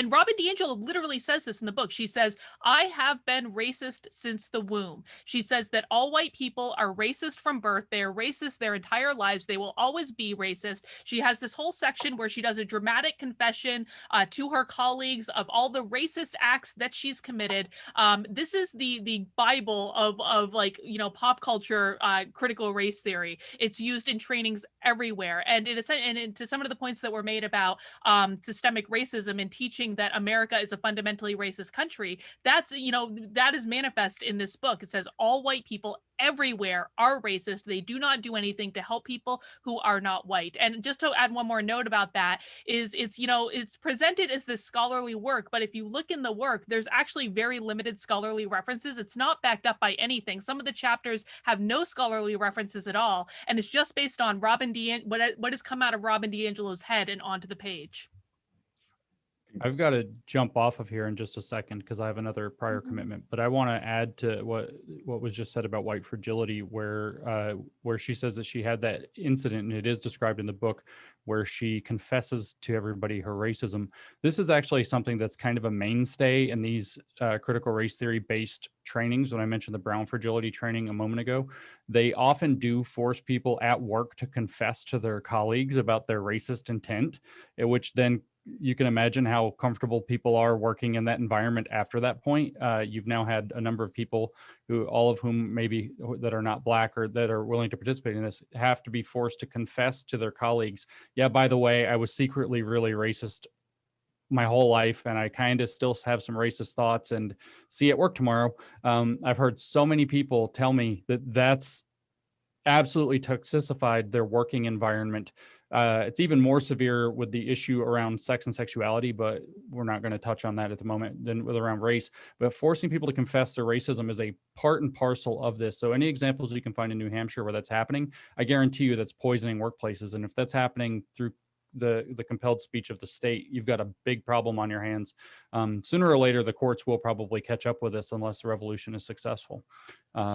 And Robin DiAngelo literally says this in the book. She says, I have been racist since the womb. She says that all white people are racist from birth. They are racist their entire lives. They will always be racist. She has this whole section where she does a dramatic confession to her colleagues of all the racist acts that she's committed. This is the Bible of like, you know, pop culture critical race theory. It's used in trainings everywhere. And to some of the points that were made about systemic racism and teaching that America is a fundamentally racist country, that's, you know, that is manifest in this book. It says all white people everywhere are racist. They do not do anything to help people who are not white. And just to add one more note about that is it's, you know, it's presented as this scholarly work, but if you look in the work, there's actually very limited scholarly references. It's not backed up by anything. Some of the chapters have no scholarly references at all, and it's just based on what has come out of Robin DiAngelo's head and onto the page. I've got to jump off of here in just a second because I have another prior commitment, but I want to add to what was just said about white fragility, where she says that she had that incident, and it is described in the book, where she confesses to everybody her racism. This is actually something that's kind of a mainstay in these critical race theory based trainings. When I mentioned the Brown fragility training a moment ago, they often do force people at work to confess to their colleagues about their racist intent, which then you can imagine how comfortable people are working in that environment after that point. You've now had a number of people who, all of whom maybe that are not Black or that are willing to participate in this, have to be forced to confess to their colleagues, yeah, by the way, I was secretly really racist my whole life, and I kind of still have some racist thoughts, and see you at work tomorrow. I've heard so many people tell me that that's absolutely toxicified their working environment. It's even more severe with the issue around sex and sexuality, but we're not going to touch on that at the moment, than with around race. But forcing people to confess their racism is a part and parcel of this. So any examples you can find in New Hampshire where that's happening, I guarantee you that's poisoning workplaces. And if that's happening through the compelled speech of the state, you've got a big problem on your hands. Sooner or later, the courts will probably catch up with this unless the revolution is successful.